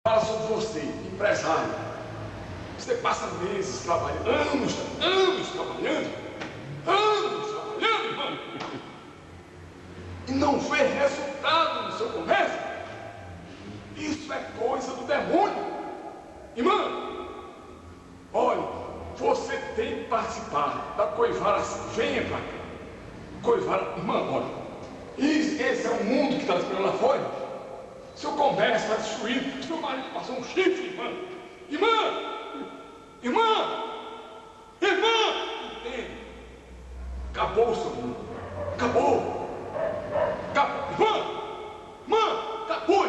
Fala sobre você, empresário. Você passa meses trabalhando, anos trabalhando, mano. E não vê resultado no seu comércio. Isso é coisa do demônio. Irmão, olha, você tem que participar da Coivara. Venha pra cá. Coivara, irmão, olha. Esse é o mundo que está esperando lá fora. Seu comércio está destruído. Seu marido passou um chifre, irmã. Irmã! Entende? Acabou o seu mundo. Acabou. Irmã, acabou.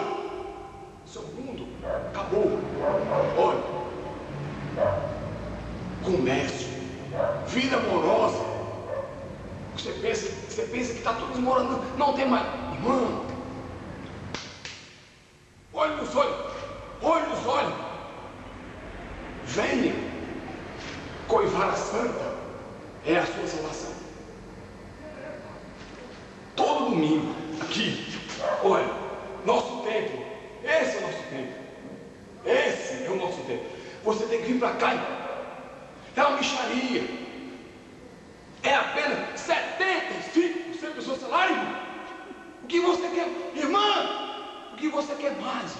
Seu mundo acabou. Olha. Comércio. Vida amorosa. Você pensa que está tudo desmoronando. Não tem mais. Irmã. Olhe nos olhos. Venha. Coivara Santa é a sua salvação. Todo domingo, aqui, olha, nosso templo, esse é o nosso templo. Esse é o nosso templo. Você tem que vir para cá. É uma mixaria. É apenas 75% do seu salário. O que você quer, irmã? O que você quer mais?